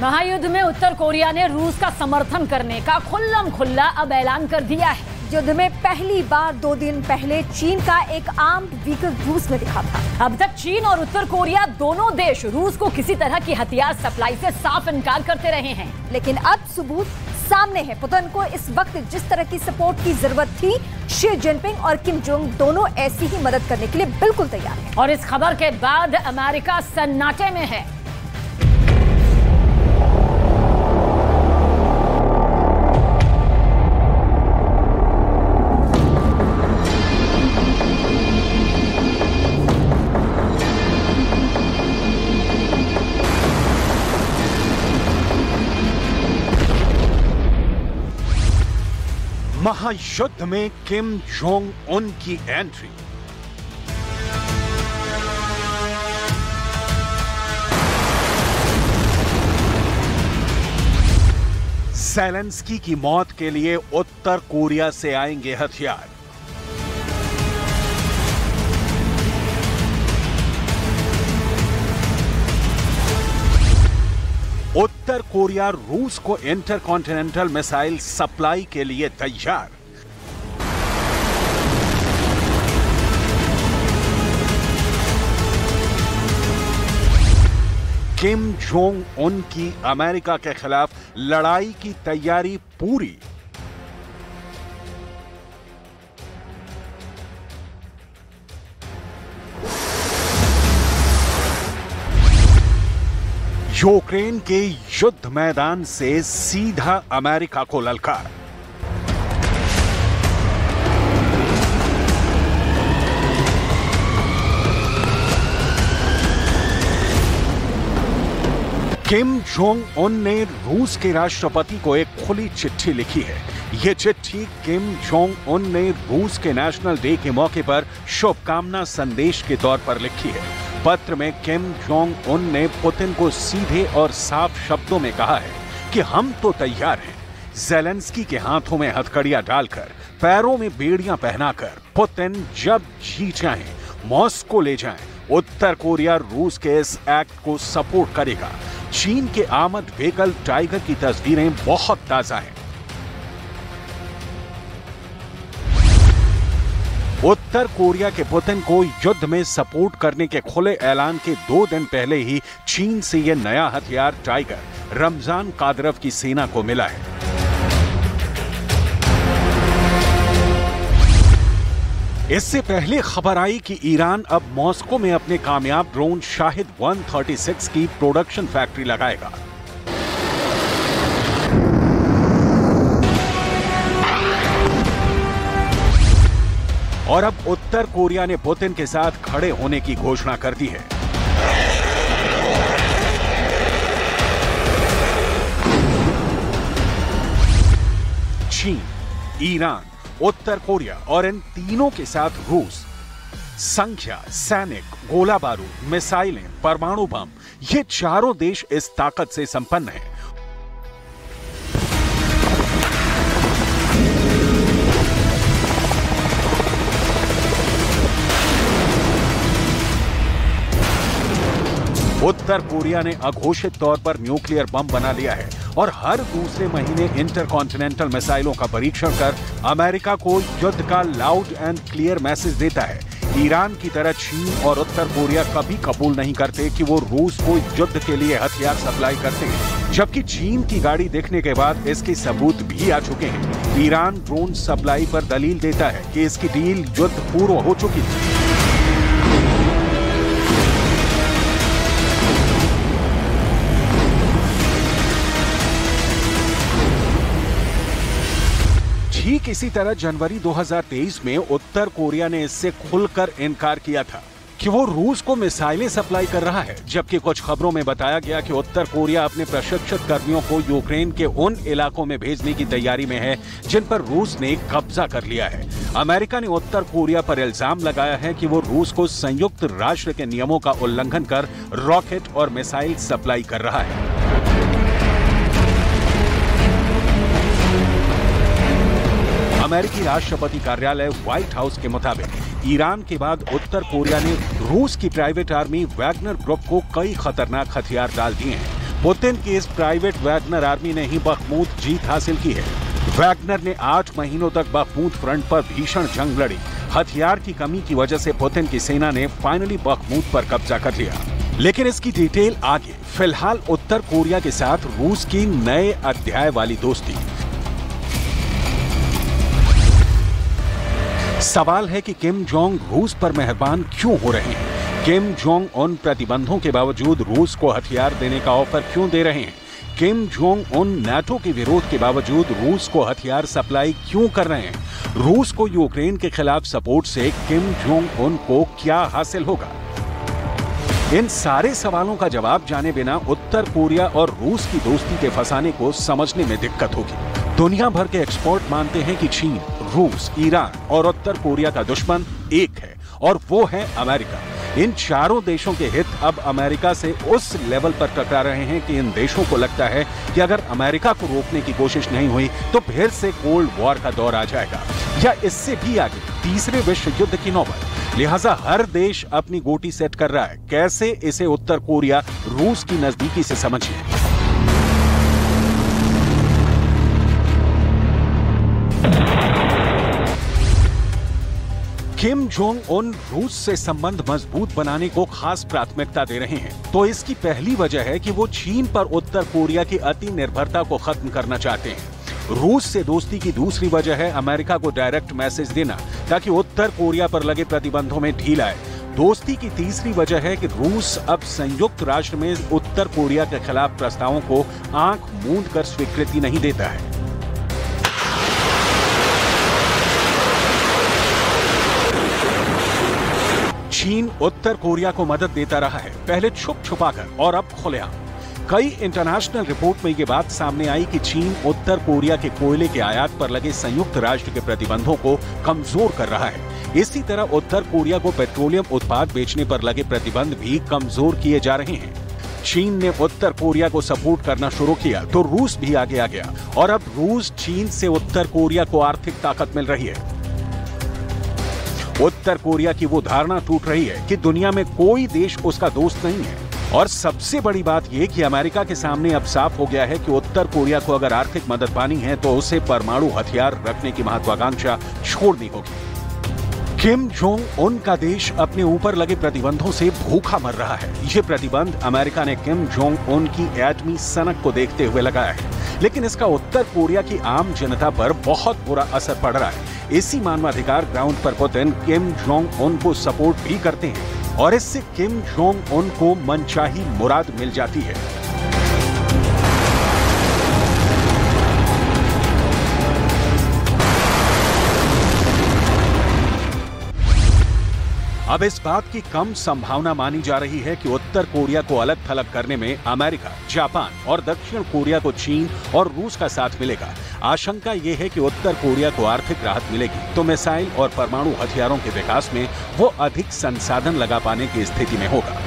महायुद्ध में उत्तर कोरिया ने रूस का समर्थन करने का खुल्लम खुल्ला अब ऐलान कर दिया है। युद्ध में पहली बार 2 दिन पहले चीन का एक आर्म्ड व्हीकल रूस में दिखा था। अब तक चीन और उत्तर कोरिया दोनों देश रूस को किसी तरह की हथियार सप्लाई से साफ इनकार करते रहे हैं, लेकिन अब सबूत सामने है। पुतिन को इस वक्त जिस तरह की सपोर्ट की जरूरत थी, शी जिनपिंग और किम जोंग दोनों ऐसी ही मदद करने के लिए बिल्कुल तैयार हैं। और इस खबर के बाद अमेरिका सन्नाटे में है। महायुद्ध में किम जोंग उन की एंट्री। ज़ेलेंस्की की मौत के लिए उत्तर कोरिया से आएंगे हथियार। उत्तर कोरिया रूस को इंटरकॉन्टिनेंटल मिसाइल सप्लाई के लिए तैयार। किम जोंग उन की अमेरिका के खिलाफ लड़ाई की तैयारी पूरी। यूक्रेन के युद्ध मैदान से सीधा अमेरिका को ललकार। किम जोंग उन ने रूस के राष्ट्रपति को एक खुली चिट्ठी लिखी है। यह चिट्ठी किम जोंग उन ने रूस के नेशनल डे के मौके पर शुभकामना संदेश के तौर पर लिखी है। पत्र में किम जोंग उन ने पुतिन को सीधे और साफ शब्दों में कहा है कि हम तो तैयार हैं। ज़ेलेंस्की के हाथों में हथकड़ियां डालकर, पैरों में बेड़ियां पहनाकर पुतिन जब जी चाहें मॉस्को ले जाएं। उत्तर कोरिया रूस के इस एक्ट को सपोर्ट करेगा। चीन के आर्मर्ड व्हीकल टाइगर की तस्वीरें बहुत ताजा हैं। उत्तर कोरिया के पुतिन को युद्ध में सपोर्ट करने के खुले ऐलान के 2 दिन पहले ही चीन से यह नया हथियार टाइगर रमजान कादिरोव की सेना को मिला है। इससे पहले खबर आई कि ईरान अब मॉस्को में अपने कामयाब ड्रोन शाहिद 136 की प्रोडक्शन फैक्ट्री लगाएगा। और अब उत्तर कोरिया ने पुतिन के साथ खड़े होने की घोषणा कर दी है। चीन, ईरान, उत्तर कोरिया और इन तीनों के साथ रूस संख्या, सैनिक, गोला बारूद, मिसाइलें, परमाणु बम, ये चारों देश इस ताकत से संपन्न हैं। उत्तर कोरिया ने अघोषित तौर पर न्यूक्लियर बम बना लिया है और हर दूसरे महीने इंटरकॉन्टिनेंटल मिसाइलों का परीक्षण कर अमेरिका को युद्ध का लाउड एंड क्लियर मैसेज देता है। ईरान की तरह चीन और उत्तर कोरिया कभी कबूल नहीं करते कि वो रूस को युद्ध के लिए हथियार सप्लाई करते हैं, जबकि चीन की गाड़ी देखने के बाद इसके सबूत भी आ चुके हैं। ईरान ड्रोन सप्लाई पर दलील देता है कि इसकी डील युद्ध पूर्व हो चुकी थी। ठीक इसी तरह जनवरी 2023 में उत्तर कोरिया ने इससे खुलकर इनकार किया था कि वो रूस को मिसाइलें सप्लाई कर रहा है, जबकि कुछ खबरों में बताया गया कि उत्तर कोरिया अपने प्रशिक्षित कर्मियों को यूक्रेन के उन इलाकों में भेजने की तैयारी में है जिन पर रूस ने कब्जा कर लिया है। अमेरिका ने उत्तर कोरिया पर इल्जाम लगाया है कि वो रूस को संयुक्त राष्ट्र के नियमों का उल्लंघन कर रॉकेट और मिसाइल सप्लाई कर रहा है। अमेरिकी राष्ट्रपति कार्यालय व्हाइट हाउस के मुताबिक ईरान के बाद उत्तर कोरिया ने रूस की प्राइवेट आर्मी वैगनर ग्रुप को कई खतरनाक हथियार डाल दिए हैं। पुतिन की इस प्राइवेट वैगनर आर्मी ने ही बखमूत जीत हासिल की है। वैगनर ने 8 महीनों तक बखमूत फ्रंट पर भीषण जंग लड़ी। हथियार की कमी की वजह से पुतिन की सेना ने फाइनली बखमूत पर कब्जा कर लिया। लेकिन इसकी डिटेल आगे। फिलहाल उत्तर कोरिया के साथ रूस की नए अध्याय वाली दोस्ती। सवाल है कि किम जोंग रूस पर मेहरबान क्यों हो रहे हैं? किम जोंग उन प्रतिबंधों के बावजूद रूस को हथियार देने का ऑफर क्यों दे रहे हैं? किम जोंग उन नाटो के विरोध के बावजूद रूस को हथियार सप्लाई क्यों कर रहे हैं? रूस को यूक्रेन के खिलाफ सपोर्ट से किम जोंग उन को क्या हासिल होगा? इन सारे सवालों का जवाब जाने बिना उत्तर कोरिया और रूस की दोस्ती के फसाने को समझने में दिक्कत होगी। दुनिया भर के एक्सपर्ट मानते हैं कि चीन, रूस, ईरान और उत्तर कोरिया का दुश्मन एक है और वो है अमेरिका। इन चारों देशों के हित अब अमेरिका से उस लेवल पर टकरा रहे हैं कि इन देशों को लगता है कि अगर अमेरिका को रोकने की कोशिश नहीं हुई तो फिर से कोल्ड वॉर का दौर आ जाएगा या इससे भी आगे तीसरे विश्व युद्ध की नौबत। लिहाजा हर देश अपनी गोटी सेट कर रहा है। कैसे इसे उत्तर कोरिया रूस की नजदीकी से समझिए। किम जोंग उन रूस से संबंध मजबूत बनाने को खास प्राथमिकता दे रहे हैं, तो इसकी पहली वजह है कि वो चीन पर उत्तर कोरिया की अति निर्भरता को खत्म करना चाहते हैं। रूस से दोस्ती की दूसरी वजह है अमेरिका को डायरेक्ट मैसेज देना ताकि उत्तर कोरिया पर लगे प्रतिबंधों में ढील आए। दोस्ती की तीसरी वजह है कि रूस अब संयुक्त राष्ट्र में उत्तर कोरिया के खिलाफ प्रस्तावों को आंख मूंद कर स्वीकृति नहीं देता है। चीन उत्तर कोरिया को मदद देता रहा है, पहले छुप छुपाकर और अब खुलेआम। कई इंटरनेशनल रिपोर्ट में ये बात सामने आई कि चीन उत्तर कोरिया के कोयले के आयात पर लगे संयुक्त राष्ट्र के प्रतिबंधों को कमजोर कर रहा है। इसी तरह उत्तर कोरिया को पेट्रोलियम उत्पाद बेचने पर लगे प्रतिबंध भी कमजोर किए जा रहे हैं। चीन ने उत्तर कोरिया को सपोर्ट करना शुरू किया तो रूस भी आगे आ गया और अब रूस चीन से उत्तर कोरिया को आर्थिक ताकत मिल रही है। उत्तर कोरिया की वो धारणा टूट रही है कि दुनिया में कोई देश उसका दोस्त नहीं है। और सबसे बड़ी बात यह कि अमेरिका के सामने अब साफ हो गया है कि उत्तर कोरिया को अगर आर्थिक मदद पानी है तो उसे परमाणु हथियार रखने की महत्वाकांक्षा छोड़नी होगी। किम जोंग उन का देश अपने ऊपर लगे प्रतिबंधों से भूखा मर रहा है। ये प्रतिबंध अमेरिका ने किम जोंग उन की एटमी सनक को देखते हुए लगाया है, लेकिन इसका उत्तर कोरिया की आम जनता पर बहुत बुरा असर पड़ रहा है। इसी मानवाधिकार ग्राउंड पर पुतिन किम जोंग उन को सपोर्ट भी करते हैं और इससे किम जोंग उन को मनचाही मुराद मिल जाती है। अब इस बात की कम संभावना मानी जा रही है कि उत्तर कोरिया को अलग थलग करने में अमेरिका, जापान और दक्षिण कोरिया को चीन और रूस का साथ मिलेगा। आशंका यह है कि उत्तर कोरिया को आर्थिक राहत मिलेगी तो मिसाइल और परमाणु हथियारों के विकास में वो अधिक संसाधन लगा पाने की स्थिति में होगा।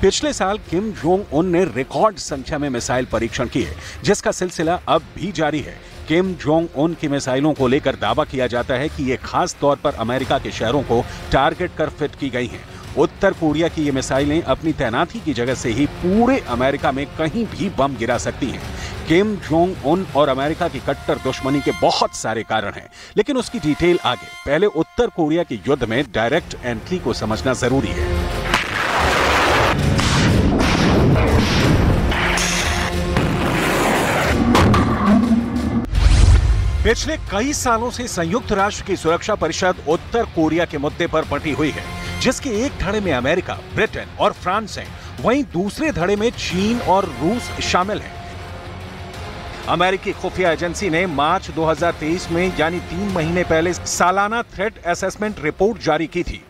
पिछले साल किम जोंग उन ने रिकॉर्ड संख्या में मिसाइल परीक्षण किए, जिसका सिलसिला अब भी जारी है। किम जोंग उन की मिसाइलों को लेकर दावा किया जाता है कि ये खास तौर पर अमेरिका के शहरों को टारगेट कर फिट की गई हैं। उत्तर कोरिया की ये मिसाइलें अपनी तैनाती की जगह से ही पूरे अमेरिका में कहीं भी बम गिरा सकती हैं। किम जोंग उन और अमेरिका की कट्टर दुश्मनी के बहुत सारे कारण हैं, लेकिन उसकी डिटेल आगे। पहले उत्तर कोरिया के युद्ध में डायरेक्ट एंट्री को समझना जरूरी है। पिछले कई सालों से संयुक्त राष्ट्र की सुरक्षा परिषद उत्तर कोरिया के मुद्दे पर बंटी हुई है, जिसके एक धड़े में अमेरिका, ब्रिटेन और फ्रांस हैं, वहीं दूसरे धड़े में चीन और रूस शामिल हैं। अमेरिकी खुफिया एजेंसी ने मार्च 2023 में यानी 3 महीने पहले सालाना थ्रेट असेसमेंट रिपोर्ट जारी की थी।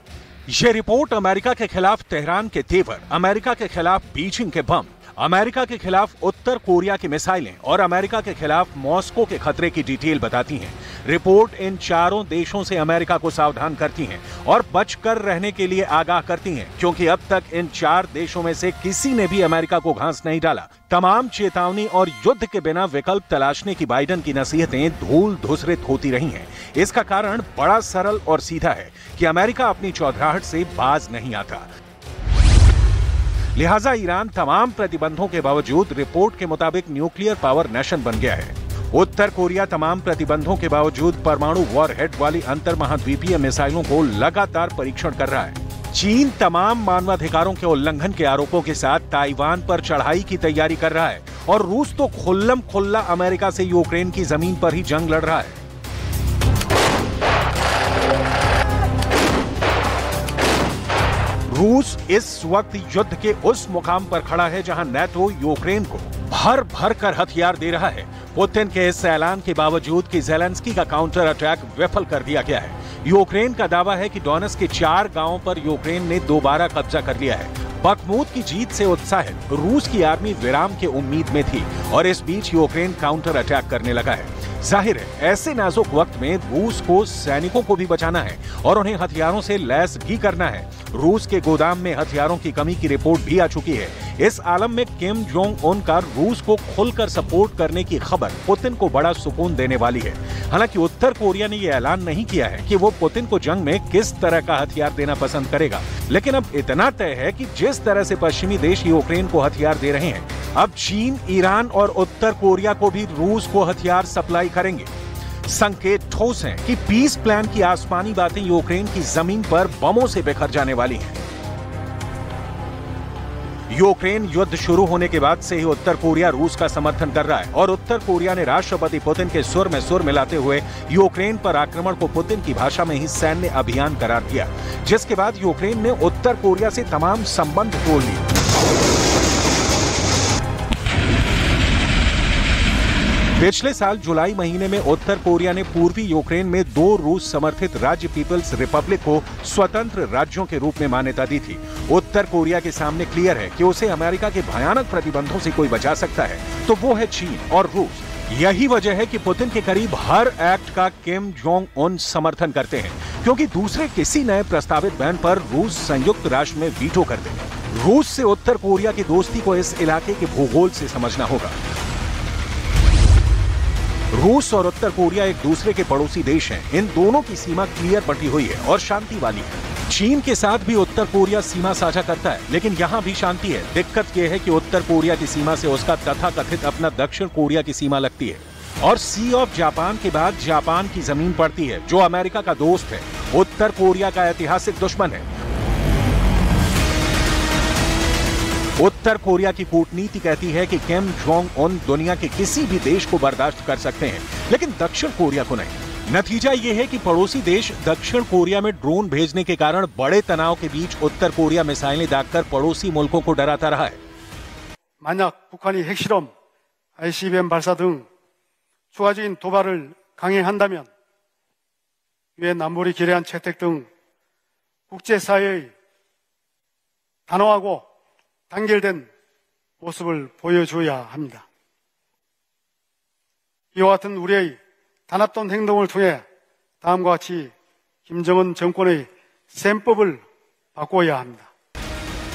यह रिपोर्ट अमेरिका के खिलाफ तेहरान के तेवर, अमेरिका के खिलाफ बीजिंग के बम, अमेरिका के खिलाफ उत्तर कोरिया की मिसाइलें और अमेरिका के खिलाफ मॉस्को के खतरे की डिटेल बताती हैं। रिपोर्ट इन चारों देशों से अमेरिका को सावधान करती हैं और बचकर रहने के लिए आगाह करती हैं, क्योंकि अब तक इन 4 देशों में से किसी ने भी अमेरिका को घास नहीं डाला। तमाम चेतावनी और युद्ध के बिना विकल्प तलाशने की बाइडेन की नसीहतें धूल धूसरित होती रही हैं। इसका कारण बड़ा सरल और सीधा है कि अमेरिका अपनी चौधराहट से बाज नहीं आता। लिहाजा ईरान तमाम प्रतिबंधों के बावजूद रिपोर्ट के मुताबिक न्यूक्लियर पावर नेशन बन गया है। उत्तर कोरिया तमाम प्रतिबंधों के बावजूद परमाणु वॉरहेड वाली अंतर महाद्वीपीय मिसाइलों को लगातार परीक्षण कर रहा है। चीन तमाम मानवाधिकारों के उल्लंघन के आरोपों के साथ ताइवान पर चढ़ाई की तैयारी कर रहा है और रूस तो खुल्लम खुल्ला अमेरिका से यूक्रेन की जमीन पर ही जंग लड़ रहा है। रूस इस वक्त युद्ध के उस मुकाम पर खड़ा है जहां नाटो यूक्रेन को भर भर कर हथियार दे रहा है। पुतिन के इस ऐलान के बावजूद कि ज़ेलेंस्की का काउंटर अटैक विफल कर दिया गया है। यूक्रेन का दावा है कि डोनेट्स्क के 4 गांवों पर यूक्रेन ने दोबारा कब्जा कर लिया है। बखमूत की जीत से उत्साहित रूस की आर्मी विराम के उम्मीद में थी और इस बीच यूक्रेन काउंटर अटैक करने लगा है। जाहिर है ऐसे नाजुक वक्त में रूस को सैनिकों को भी बचाना है और उन्हें हथियारों से लैस भी करना है। रूस के गोदाम में हथियारों की कमी की रिपोर्ट भी आ चुकी है। इस आलम में किम जोंग उन का रूस को खुलकर सपोर्ट करने की खबर पुतिन को बड़ा सुकून देने वाली है। हालांकि उत्तर कोरिया ने यह ऐलान नहीं किया है कि वो पुतिन को जंग में किस तरह का हथियार देना पसंद करेगा, लेकिन अब इतना तय है कि जिस तरह से पश्चिमी देश यूक्रेन को हथियार दे रहे हैं, अब चीन, ईरान और उत्तर कोरिया को भी रूस को हथियार सप्लाई करेंगे। संकेत ठोस हैं कि पीस प्लान की आसमानी बातें यूक्रेन की जमीन पर बमों से बिखर जाने वाली हैं। यूक्रेन युद्ध शुरू होने के बाद से ही उत्तर कोरिया रूस का समर्थन कर रहा है और उत्तर कोरिया ने राष्ट्रपति पुतिन के सुर में सुर मिलाते हुए यूक्रेन पर आक्रमण को पुतिन की भाषा में ही सैन्य अभियान करार दिया, जिसके बाद यूक्रेन ने उत्तर कोरिया से तमाम संबंध तोड़ लिए। पिछले साल जुलाई महीने में उत्तर कोरिया ने पूर्वी यूक्रेन में 2 रूस समर्थित राज्य पीपल्स रिपब्लिक को स्वतंत्र राज्यों के रूप में मान्यता दी थी। उत्तर कोरिया के सामने क्लियर है कि उसे अमेरिका के भयानक प्रतिबंधों से कोई बचा सकता है तो वो है चीन और रूस। यही वजह है कि पुतिन के करीब हर एक्ट का किम जोंग उन समर्थन करते हैं, क्योंकि दूसरे किसी नए प्रस्तावित बैन पर रूस संयुक्त राष्ट्र में वीटो कर देंगे। रूस से उत्तर कोरिया की दोस्ती को इस इलाके के भूगोल से समझना होगा। रूस और उत्तर कोरिया एक दूसरे के पड़ोसी देश हैं। इन दोनों की सीमा क्लियर बटी हुई है और शांति वाली है। चीन के साथ भी उत्तर कोरिया सीमा साझा करता है, लेकिन यहाँ भी शांति है। दिक्कत यह है कि उत्तर कोरिया की सीमा से उसका तथाकथित अपना दक्षिण कोरिया की सीमा लगती है और सी ऑफ जापान के बाद जापान की जमीन पड़ती है, जो अमेरिका का दोस्त है, उत्तर कोरिया का ऐतिहासिक दुश्मन है। उत्तर कोरिया की कूटनीति कहती है कि किम जोंग उन दुनिया के किसी भी देश को बर्दाश्त कर सकते हैं, लेकिन दक्षिण कोरिया को नहीं। नतीजा ये है कि पड़ोसी देश दक्षिण कोरिया में ड्रोन भेजने के कारण बड़े तनाव के बीच उत्तर कोरिया मिसाइलें दागकर पड़ोसी मुल्कों को डराता रहा है। 만약 북한이 핵실험, ICBM 발사 등 추가적인 도발을 강행한다면 유엔 안보리 기뢰안 채택 등 국제사회의 단호하고 단결된 모습을 보여줘야 합니다. 이와 같은 우리의 단합된 행동을 통해 다음과 같이 김정은 정권의 셈법을 바꿔야 합니다.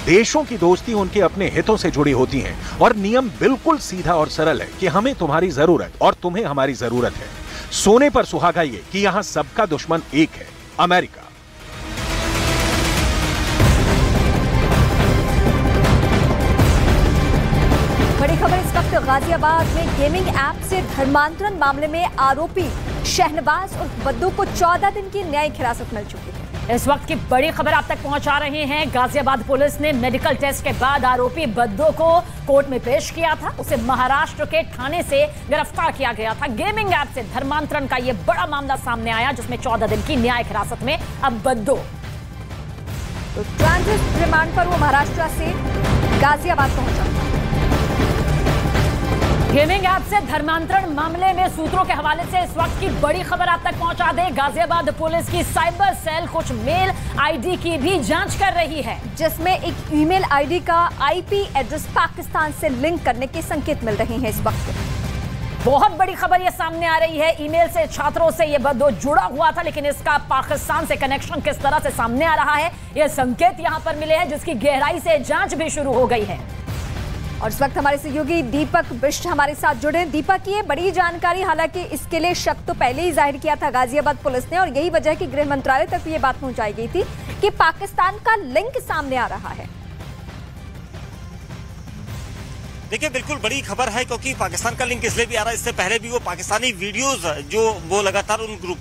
देशों की दोस्ती उनके अपने हितों से जुड़ी होती है और नियम बिल्कुल सीधा और सरल है कि हमें तुम्हारी जरूरत और तुम्हें हमारी जरूरत है। सोने पर सुहागा ये कि यहाँ सबका दुश्मन एक है, अमेरिका। बड़ी खबर इस वक्त गाजियाबाद में गेमिंग ऐप से धर्मांतरण मामले में आरोपी शहनवाज और बद्दू को 14 दिन की न्यायिक हिरासत मिल चुकी है। इस वक्त की बड़ी खबर आप तक पहुंचा रहे हैं। गाजियाबाद पुलिस ने मेडिकल टेस्ट के बाद आरोपी बद्दू को कोर्ट में पेश किया था। उसे महाराष्ट्र के ठाणे से गिरफ्तार किया गया था। गेमिंग ऐप से धर्मांतरण का यह बड़ा मामला सामने आया, जिसमें 14 दिन की न्यायिक हिरासत में अब बद्दू। तो ट्रांजिट रिमांड पर वो महाराष्ट्र से गाजियाबाद पहुंचा। गेमिंग ऐप से धर्मांतरण मामले में सूत्रों के हवाले से इस वक्त की बड़ी खबर आप तक पहुंचा दे। गाजियाबाद पुलिस की साइबर सेल कुछ मेल आईडी की भी जांच कर रही है, जिसमें एक ईमेल आईडी का आईपी एड्रेस पाकिस्तान से लिंक करने के संकेत मिल रहे हैं। इस वक्त बहुत बड़ी खबर ये सामने आ रही है। ईमेल से छात्रों से ये बद्दू जुड़ा हुआ था, लेकिन इसका पाकिस्तान से कनेक्शन किस तरह से सामने आ रहा है, ये संकेत यहां पर मिले हैं, जिसकी गहराई से जांच भी शुरू हो गई है। और इस वक्त हमारे सहयोगी दीपक बिष्ट हमारे साथ जुड़े हैं। दीपक, ये बड़ी जानकारी, हालांकि इसके लिए शक तो पहले ही जाहिर किया था गाजियाबाद पुलिस ने, और यही वजह कि गृह मंत्रालय तक ये बात पहुंचाई गई थी कि पाकिस्तान का लिंक सामने आ रहा है। देखिए बिल्कुल बड़ी खबर है, क्योंकि पाकिस्तान का लिंक इसलिए भी आ रहा है, इससे पहले भी वो पाकिस्तानी वीडियोस जो वो लगातार उन ग्रुप